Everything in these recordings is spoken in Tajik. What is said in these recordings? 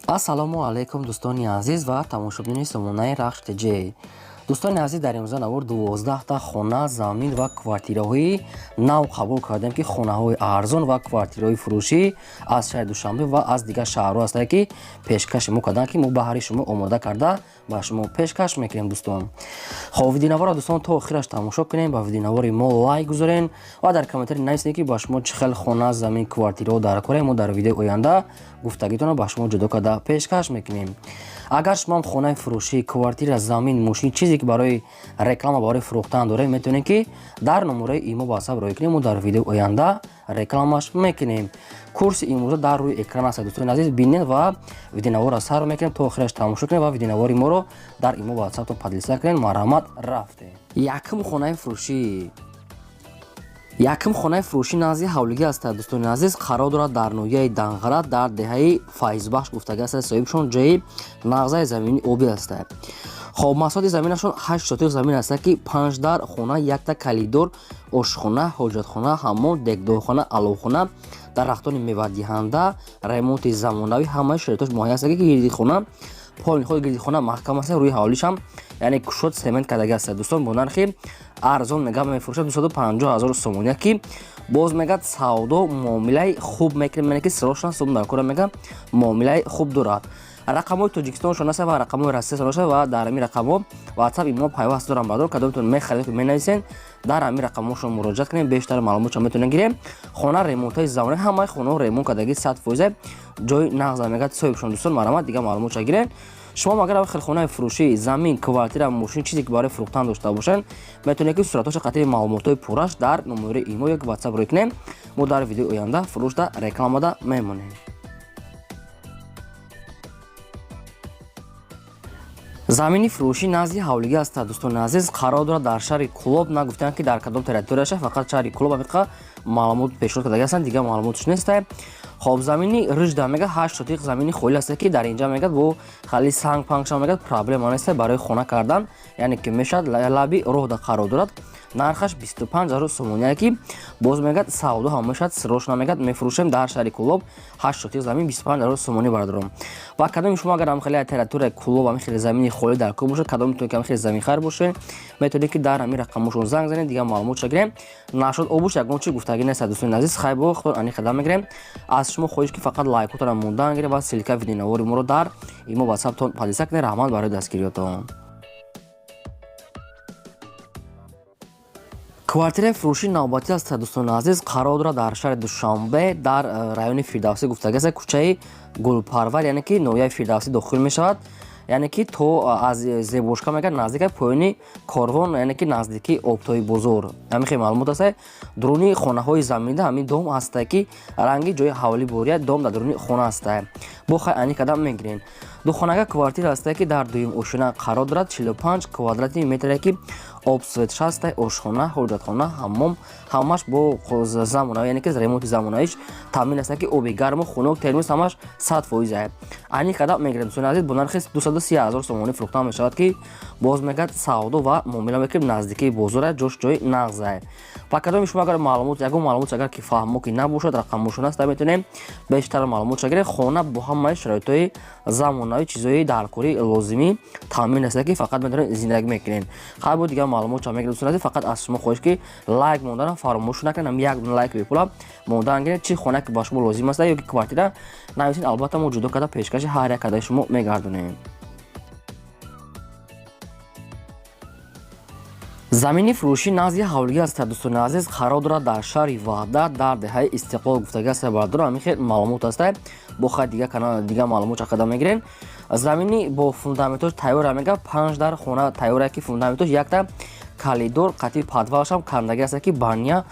ассалому алайкум дӯстони азиз ва тамошобини сомонаи RAHSH TJ. дӯстони азиз, дар имрӯза навор 12 та хона, замин ва квартираҳои нав қабул кардем ки Хонахои Арзон ва квартираҳои фурӯшӣ аз шаҳри Душанбе ва аз дигар шаҳрҳо ҳастанд ки пешкаши мо карданд ки мо баҳри шумо омода карда ба шумо пешкаш мекунем. Дӯстон, хоб видеонавора дӯстон то охираш тамошо кунем, ба видеонавори мо лайк гузорен ва дар комментари нависед ки ба шумо чӣ хел хона, замин, квартираҳо дар кора. Мо дар видеои оянда гуфтагитонро ба шумо ҷудо карда пешкаш мекунем. Агар шумо хонаи фурӯшӣ, квартира, замин, мошин чизе ки барои реклама, барои фурӯхтан доред, метавонед ки дар номераи имо WhatsApp рой кунем. мо дар видеои оянда рекламаш мекунем. курси имрӯза дар рӯи экран аст. дӯстони азиз, бинед ва видеонавора сар мекунем. то охираш тамошо кунем ва видеонавори моро дар имо WhatsApp то подлиса кунем. Марҳамат, рафтем. Якум хонаи фурӯшӣ. Якум хонаи фурӯшӣ назди ҳавлигӣ аст. дӯстони азиз, қарор дорад дар ноҳияи Данғара дар деҳаи Файзбахш гуфтагӣ аст. соҳибшон ҷои нағзаи замини обӣ аст. хоб масоҳати заминашон 8 сотиқ замин аст ки 5 дар хона, 1 та калидор, ошхона, ҳоҷатхона, ҳаммон, дегдорхона, аловхона, дарахтони мевадиҳанда, ремонти замонавӣ, ҳамаи шароитош муҳайё аст ки гирдихона, полниҳои гирдихона маҳкам аст, рӯи ҳавлишам яъне кушод семент кардагӣ аст. дӯстон, бо нархи арзон мефурӯшад 250 000 сомон, ки боз мегӯяд савдо муомилаи хуб мекунем, яъне ки срочно сум дар кора мега муомилаи хуб дорад. рақамҳои Тоҷикистоншон аст ва рақамҳои Россияшон аст ва дар ҳамин рақамҳо WhatsApp имо пайваст дорам бадор кадомтон мехаред менависен, дар ҳамин рақамҳошон муроҷиат кунем, бештар маълумотшон метавонем гирем. хона ремонтҳои замонави, ҳамаи хонаҳо ремонт кардагӣ 100%, ҷои нағза мегӯяд соҳибшон. дӯстон, марҳамат, дигар маълумотша гирен. шумо агар хел хонаи фурӯшӣ, замин, квартира, мошин чизе ки барои фурӯхтан дошта бошен, метавонед ки суратҳои қатъи маълумотҳои пурраш дар номераи имо як WhatsApp рой кунем. мо дар видеои оянда фурӯшда рекламада мемонем. замини фурӯшӣ назди ҳавлигӣ аст. дӯстони азиз, қарор дорад дар шаҳри Кӯлоб. нагуфтанд ки дар кадом территорияш, фақат шаҳри Кӯлоб амиқа маълумот пешниҳод кардагӣ ҳастанд, дигар маълумотш нест. хоб замини рижда мега 8 сотиқ замини холи аст ки дар инҷа мегӯяд бо хали санг пангшам мегӯяд проблема нест барои хона кардан, яъне ки мешавад лаби роҳда қарор дорад. нархаш 25 000 сомон, ки боз мегӯяд савдо ҳам мешавад, срочно мегӯяд мефурӯшем дар шаҳри Кӯлоб 8 сотиқ замин 25 000 сомонӣ бардорам. ва кадоми шумо агар ҳамхеле территорияи Кӯлоб ҳамхеле замини холи дар кӯ бошад, кадом метавонед ки ҳамхеле заминхар бошен, метавонед ки дар ҳамин рақамҳошон занг занед, дигар маълумотша гирем. нашод обуш ягон чи гуфтагӣ нест. дӯстони азиз, хай бо худтон ани қадам мегирем. аз шумо хоҳиш ки фақат лайкотонро мондан гирем ва силка видеонавори моро дар имо WhatsApp тон подлиса кунед. раҳмат барои дастгириётон. квартираи фурӯшӣ навбатӣ аст. дӯстони азиз, қарор дорад дар шаҳри Душанбе дар райони Фирдавсӣ гуфтагӣ аст. кӯчаи Гулпарвар, яъне ки ноҳияи Фирдавсӣ дохил мешавад, яъне ки то аз зебошка мегӯяд наздики поёни корвон, яъне ки наздики обтои бозор. ҳамин хеле маълумот аст. дуруни хонаҳои заминида ҳамин дом аст ки ранги ҷои ҳавлӣ борияд дом дар дуруни хона аст. бо хай ани кадам мегирен. духонага квартира аст ки дар дуюм ошина қарор дорад, 45 квадрати метр, ки обсвет 6, ошхона, ҳоҷатхона, ҳаммом, ҳамаш бо замонави, яъне ки ремонти замонавиш таъмин аст ки оби гарму хунук, термос ҳамаш 100%. ани кадам мегирем. дӯстони азиз, бо нархи 230 000 сомонӣ фурӯхтан мешавад, ки боз мегӯяд савдо ва муомила мекунем наздикии бозора, ҷош ҷои нағза. ва кадоми шумо агар маълумот, ягон маълумот агар ки фаҳмо ки набошад, рақамошон аст, метавонем бештар маълумотша гирем. хона бо ҳамаи шароитҳои замонави чизҳои даркорӣ лозимӣ таъмин аст ки фақат метавонем зиндагӣ мекунем. хай бо дигар маълумотша мегирем. дӯстони азиз, фақат аз шумо хоҳиш ки лайк монданро фаромӯш накунед. як дона лайк бепула мондан гиред. чӣ хона ки ба шумо лозим аст ё ки квартира нависед, албатта мо ҷудо карда пешкаши ҳар як кадаи шумо мегардонем. замини фурӯшӣ назди ҳавлигӣ аст. дӯстони азиз, қарор дорад дар шаҳри Ваҳдат дар деҳаи Истиқлол гуфтагӣ аст. бардорам ҳамин хел маълумот аст. бо хай дигар маълумотша қадам мегирен. замини бо фундаментош тайёра мега 5 дар хона тайёра ки фундаментош, 1 та калидор, қатъи падвалшам кандагӣ аст ки баня,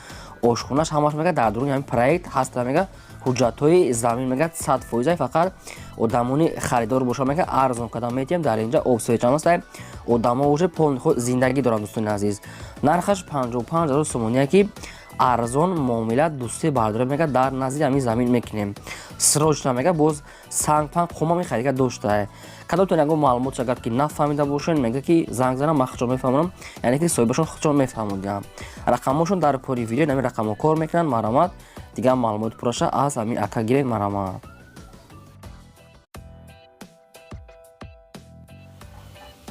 ошхонаш ҳамаш мега дар дуруни ҳамин проект ҳаст. мега ҳуҷҷатҳои замин мега 100%, фақат одамони харидор боша мега арзон кадам метиҳем. дар инҷа обсвечам аст, одамо уже полни худ зиндагӣ доранд. дӯстони азиз, нархаш 55 000 сомон, ки арзон муомила дӯсте бардора мега дар назди ҳамин замин мекунем. срочна мега боз санг панг хума мехарига дошта. кадомтон ягон маълумот агар ки нафаҳмида бошен, мега ки занг занам, ман худшон мефаҳмонам, яъне ки соҳибашон худшон мефаҳмондиам. рақамошон дар пори видео ҳамин рақамҳо кор мекунанд. марҳамат, дигар маълумоти пурраша аз ҳамин ака гиред. марҳамат.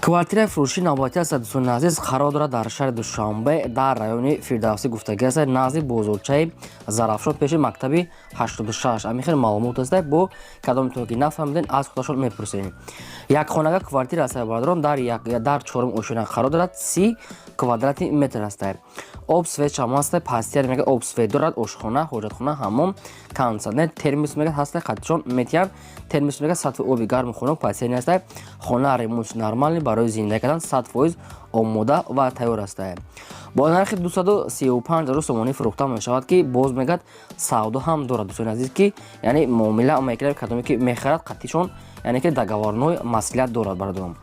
квартираи фурӯши навбатӣ аст дӯстони азиз қарор дорад дар шаҳри Душанбе дар райони Фирдавсӣ гуфтагӣ аст назди бозорчаи Зарафшон пеши мактаби 86 амихел маълумот аст бо кадом метавонед ки нафаҳмиден аз худашон мепурсед. Якхонага квартира аст бардорон дар чорум ошина қарор дорад 30 квадрати метр аст. обсвет ҳам аст, пастияр мега обсвет дорад, ошхона, ҳоҷатхона, ҳаммом, кондитсионер, термос мега ҳаст, хатчон метиян, термос мега сатҳи оби гарм хунок пастияр аст. хона ремонт нормални барои зиндагӣ кардан 100% омода ва тайёр аст. бо нархи 235,000 сомонӣ фурӯхта мешавад ки боз мегад савдо ҳам дорад дӯстони азиз ки яъне муомила мекунад кадоме ки мехарад қаттишон яъне ки договорной маслиҳат дорад бардорам.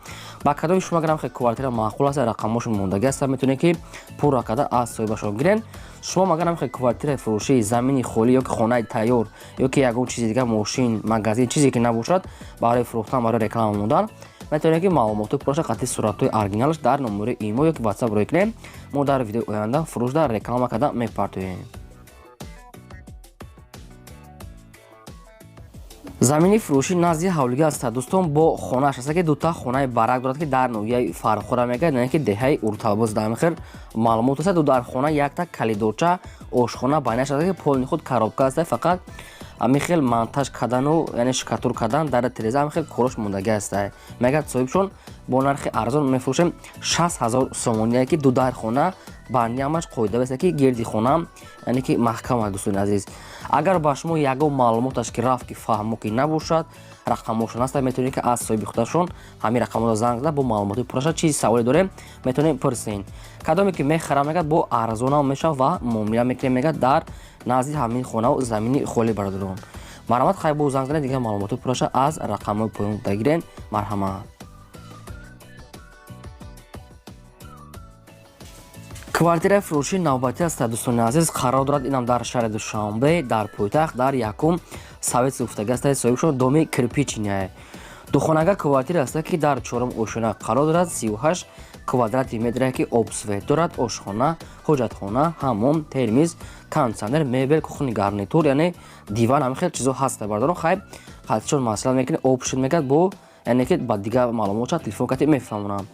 ба кадоми шумо гирам квартира маъқул аст рақамошон мондагӣ аст метавонед ки пурра карда аз соҳибашон гирен. шумо магарам квартираи фурӯшии замини холӣ ё ки хонаи тайёр ё ки ягон чизи дигар мошин магазин чизе ки набошад барои фурӯхтан барои реклама мондан метавонед ки маълумоти пурраша қаттӣ суратҳои оригиналаш дар номери имо ё ки ватсап рой кунем. мо дар видеои оянда фурӯш дар реклама карда мепартоем. замини фурӯшӣ назди ҳавлига аст дӯстон бо хонааш аст ки дута хонаи барак дорад ки дар ноҳияи фархора мегӯяд яъне ки деҳаи урталбоз дамихел маълумот аст. дар хона якта калидорча ошхона байнаш аст ки полни худ коробка аст фақат амихел монтаж кардану яъне шикатур кардан дар тиреза амихел корош мондагӣ аст. мегӯяд соҳибшон бо нархи арзон мефурӯшем 60,000 сомоние ки ду дар хона банdiамаш қоида аст ки гирди хона яъне ки маҳкам аст дӯстони азиз. агар ба шумо ягон маълумоташ ки рафт ки фаҳмо ки набошад рақамошон аст метавонед ки аз соҳиби худашон ҳамин рақаморо занг зада бо маълумоти пурраша чизи саволе дорем метавонед пурсен. кадоме ки мехарам мегӯяд бо арзонам мешавад ва муомила мекунем мегӯяд дар назди ҳамин хонаву замини холӣ бародарон. марҳамат хай бо занг задане дигар маълумоти пурраша аз рақамҳои поён дагирен. марҳамат. квартираи фурӯшии навбатӣ аст дӯстони азиз қарор дорад инам дар шаҳри Душанбе дар пойтахт дар якум советский гуфтагӣ аст соҳибшон доми кирпичине. духонага квартира аст ки дар чорум ошина қарор дорад 38 квадрати метре ки обсвет дорад, ошхона, ҳоҷатхона, ҳаммом, термис, кондитсионер, мебел, кухни гарнитур яъне диван ҳамин хел чизо ҳаст бардорон хай хатчон маслиҳат мекунед опшн мегӯяд бо яъне ки ба дигар маълумотша телефон кати мефаҳмонам.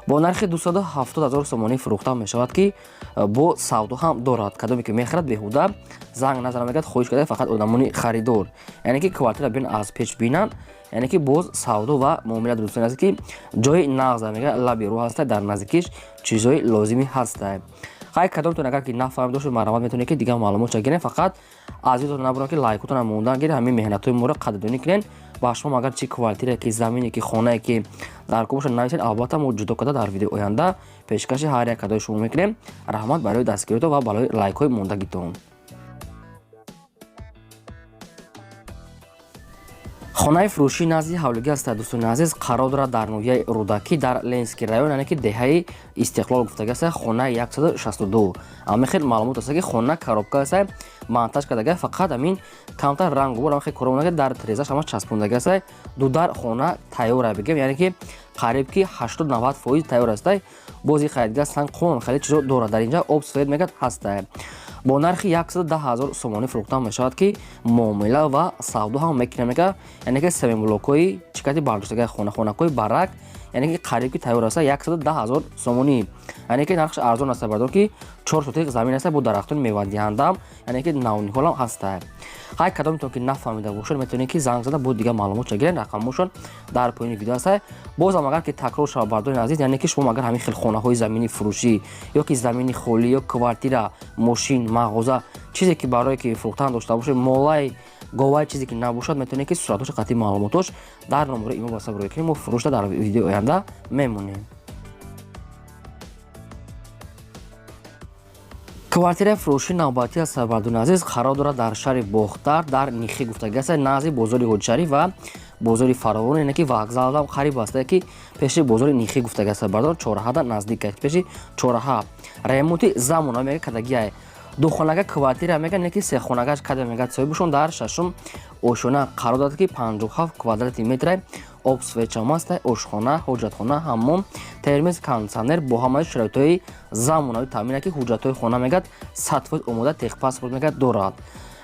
бо нархи 270,000 сомонӣ фурӯхта мешавад ки бо савдо ҳам дорад. кадоме ки мехарад беҳуда занг назана мегӯяд хоҳиш карда фақат одамони харидор яъне ки квартира бин аз печ бинанд яъне ки боз савдо ва муомила дӯстони азиз ки ҷои нағза мегӯяд лаби рӯ ҳаст дар наздикиш чизҳои лозимӣ ҳаст. хай кадомтон агар ки нафаҳмида бошед марҳамат метавонед ки дигар маълумотша гирен фақат аз видео набурам ки лайкотона мондан гирен ҳамин меҳнатҳои моро қадрдонӣ кунен. ба шумо агар чи квартира ки замине ки хонае ки дар кумоша нависед албатта мо ҷудо карда дар видеои оянда пешкаши ҳар як кадои шумо мекунем. раҳмат барои дастгиритон ва барои лайкҳои мондагитон. хонаи фурӯшии назди ҳавлига аст дӯстони азиз қарор дорад дар ноҳияи рӯдакӣ дар ленский район яъне ки деҳаи истиқлол гуфтагӣ аст хонаи 162 амихел маълумот аст ки хона коробка аст монтаж кардагӣ фақат амин камтар рангубор амихел кора мондаги дар тирезаш ҳамаш часпондагӣ аст. ду дар хона тайёра бигем яъне ки қариб ки 80-90% тайёр аст. бози хайдга санг қом хеле чизо дорад дар инҷа обсвет мегӯяд ҳаст. бо нархи 110,000 сомонӣ фурӯхта мешавад ки муомила ва савдо ҳам мекунем мега яъне ки семинблокҳои чикати бардоштагаи хонахои барак яъне ки қариб ки тайёр аст 110,000 сомонӣ яъне ки нархш арзон аст бардор ки 4 сотиқ замин аст бо дарахтони мевадиҳандам яъне ки навниҳолам ҳаст. ҳай кадомтон ки нафаҳмида бошед метавонед ки занг зада бо дигар маълумотша гирен рақамошон дар поёни видео аст. бозам агар ки такрор шавад бардорин азиз яъне ки шумо агар ҳамин хел хонаҳои замини фурӯшӣ ё ки замини холӣ ё квартира мошин мағоза чизе ки барое ки фурӯхтан дошта бошед молаи говаи чизе ки набошад метавонед ки суратош қаттӣ маълумотош дар номери имо ватсап рой кунем. мо фурӯшда дар видеои оянда мемонем. квартираи фурӯшии навбатӣ аст бардорни азиз қарор дорад дар шаҳри бохтар дар нихӣ гуфтагӣ аст назди бозори ҳоҷишариф ва бозори фаровон яъне ки вокзалам қариб аст ки пеши бозори нихӣ гуфтагӣ аст бардор чораҳада наздик аст пеши чораҳа ремонти замонави мега кардагиае. духонага квартира мега яъне ки сехонагаш када мегӯяд соҳибашон дар шашум ошона қарор дорад ки 57 квадрати метре обсвечам аст ошхона ҳоҷатхона ҳаммом термис кондитсионер бо ҳамаи шароитҳои замонави таъмина ки ҳуҷҷатҳои хона мегӯяд 100% омода техпаспорт мегӯяд дорад.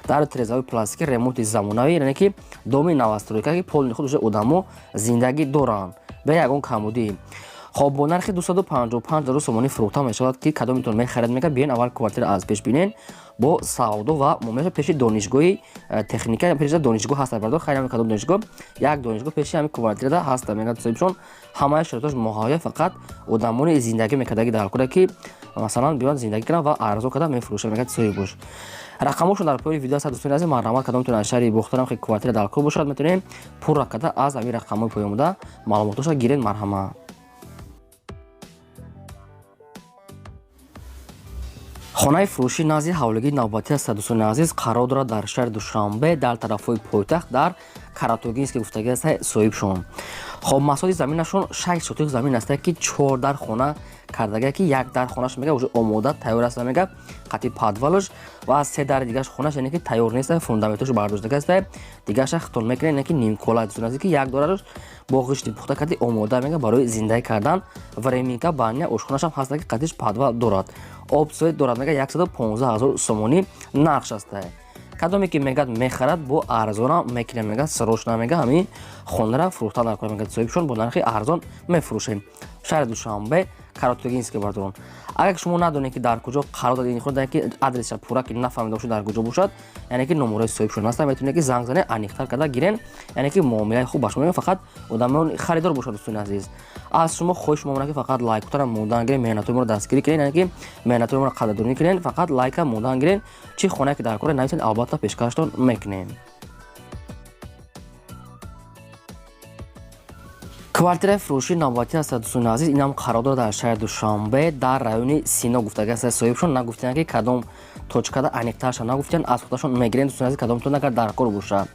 дар тирезаҳои пластикӣ ремонти замонавӣ яъне ки доми навастройка ки полни худ одамо зиндагӣ доранд бе ягон камбудӣ. خب با نرخ 255,000 сомонӣ фурӯхта мешавад ки кадомитон мехарад мега биен аввал квартира аз пеш бинен бо савдо ва мумеша пеши донишгоҳи техника пеши донишгоҳ ҳаста бардор хайр ҳами кадом донишгоҳ як донишгоҳ пеши ҳами квартирада ҳаста мега соҳибшон ҳамаи шароитош муҳайё фақат одамони зиндагӣ мекардаги дар кӯра ки масалан биён зиндагӣ кунанд ва арзон када мефурӯшад мега соҳибош рақамошон дар пои видео аст дӯстони азиз марҳамат кадомитон аз шаҳри бохтарам ки квартира дар кӯр бошад метавонем пурра када аз ҳамин рақамҳои поёмуда маълумотоша гирен марҳамат. хонахои фуруши назди ҳавлигии навбатӣ аст дӯстони азиз қарор дорад дар шаҳри Душанбе дар тарафҳои пойтахт дар Каратогинск гуфтагӣ аст соҳибшон. хоб масоҳати заминашон 6 сотиқ замин аст ки 4 дар хона кардага ки як дар хонаш мега уже омода тайёр аст мега қати подвалш ва 3 дар дигаш хонаш яъне ки тайёр нест фундаментош бардоштага аст дигаша хитон мекунад яъне ки нимкола дӯстони азиз ки як дораш бо ғишти пухта карди омода мега барои зиндагӣ кардан временка баня ошхонашам ҳаст ки қатиш подвал дорад обсоид дорад мега 115,000 сомонӣ нархш аст. кадоме ки мегад мехарад бо арзона мекина мега срочна мега ҳамин хонара фурӯхта накунад мега соҳибшон бо нархи арзон мефурӯшем шаҳри Душанбе Каратогинск бардорон. агар шумо надонед ки дар куҷо қарор додед худо ки адресша пурра ки нафаҳмида бошед дар куҷо бошад яъне ки номерои соҳибшон ҳастанд метавонед ки занг занед аниқтар карда гирен яъне ки муомилаи хуб ба шумо мегӯяд фақат одамони харидор бошад дӯстони азиз. аз шумо хоҳиш мемонад ки фақат лайкотара мондан гирен меҳнатои моро дастгирӣ кунед яъне ки меҳнатои моро қадрдонӣ кунед фақат лайка мондан гирен чӣ хонае ки дар кора нависед албатта пешкаштон мекунем. квартираи фурӯшии навбатӣ аст дӯстони азиз инам қарор дорад дар шаҳри Душанбе дар райони Сино гуфтагӣ аст соҳибшон нагуфтанд ки кадом точкада аниқтарша нагуфтанд аз худашон мегирен дӯстони азиз кадомтон агар дар кор боша.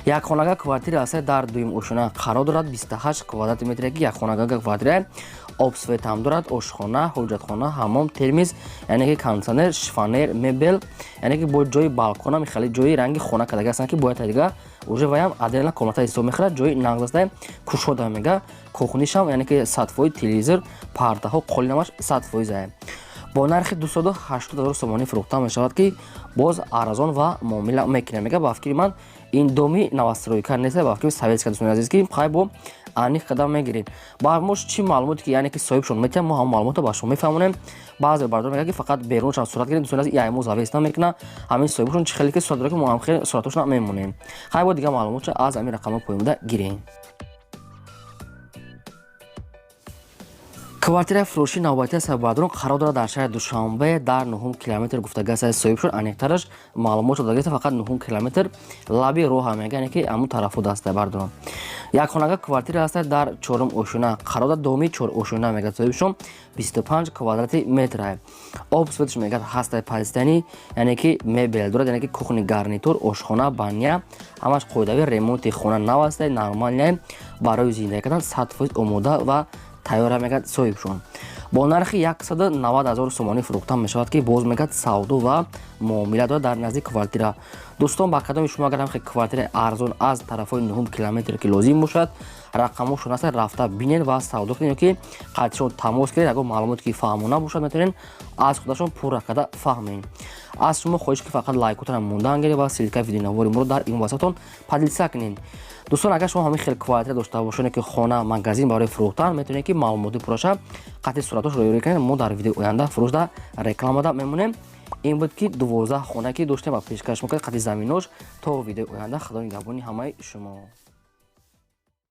якхонага квартира аст дар дуюм ошона қарор дорад 28 квадрати метр ки якхонага квартира обсвет ҳам дорад ошхона ҳоҷатхона ҳамом термиз яъне ки кондитсионер шифонер мебел яъне ки бо ҷои балкона мехали ҷои ранги хона кардага астанд ки бояд дига уже ваям аделна комната ҳисоб мехӯрад ҷои нағз аста кушода мега кухнишам яъне ки 100% телевизор пардаҳо қолинамаш 100% бо нархи 280,000 сомонӣ фурӯхта мешавад ки боз арзон ва муомила мекунем мега ба фикри ман ин доми новостройка нест ба фикри советска дӯстони азиз ки хай бо аниқ қадам мегиред ба мош чӣ маълумоте ки яъне ки соҳибшон метавонем мо ҳам маълумотро ба шумо мефаҳмонем баъзе бардор мегӯяд ки фақат берунашам сурат гирем дӯстони азиз яймо завеста мекунад ҳамин соҳибшон чӣ хеле ки сурат дорад ки мо ҳам хеле суратошона мемонем хай бо дигар маълумотро аз ҳамин рақамҳо поёмда гирем. квартираи фурӯшии навбатӣ аст бардорон қарор дорад дар шаҳри Душанбе дар 9 километр гуфтагӣ аст соҳибшон аниқтараш маълумотро додагист фақат 9 километр лаби роҳа мега яъне ки амун тарафуд аст бардорон. якхонага квартира аст дар 4 ошона қарор дорад доми 4 ошона мега соҳибшон 25 квадрати метр обсветш мега ҳаста пазистани яъне ки мебел дорад яъне ки кухни гарнитур ошхона баня ҳамаш қоидави ремонти хона нав аст нормалия барои зиндагӣ кардан 100% омода ва тайёра мегад соҳибшон бо нархи 190,000 сомонӣ фурӯхта мешавад ки боз мегад савдо ва муомила дорад дар назди квартира. дӯстон ба кадоми шумо агар ҳам квартираи арзон аз тарафҳои 9 километр ки лозим бошад рақамошон аст рафта бинед ва савдо кунед ки қатишон тамос гиред агар маълумоте ки фаҳмона бошад метавонед аз худашон пурра када фаҳмед. аз шумо хоҳиш ки фақат лайкотара мондан гиред ва силкаи видеонавори моро дар ин васатон падилса кунед. дӯстон агар шумо ҳамин хел квартира дошта бошед ки хона магазин барои фурӯхтан метавонед ки маълумоти пурраша қати суратошро ёрӣ кунед мо дар видеои оянда фурӯшда рекламада мемонем. ин буд ки 12 хона ки доштем ва пешкаш мекард қати заминош то видеои оянда худо нигаҳбони ҳамаи шумо.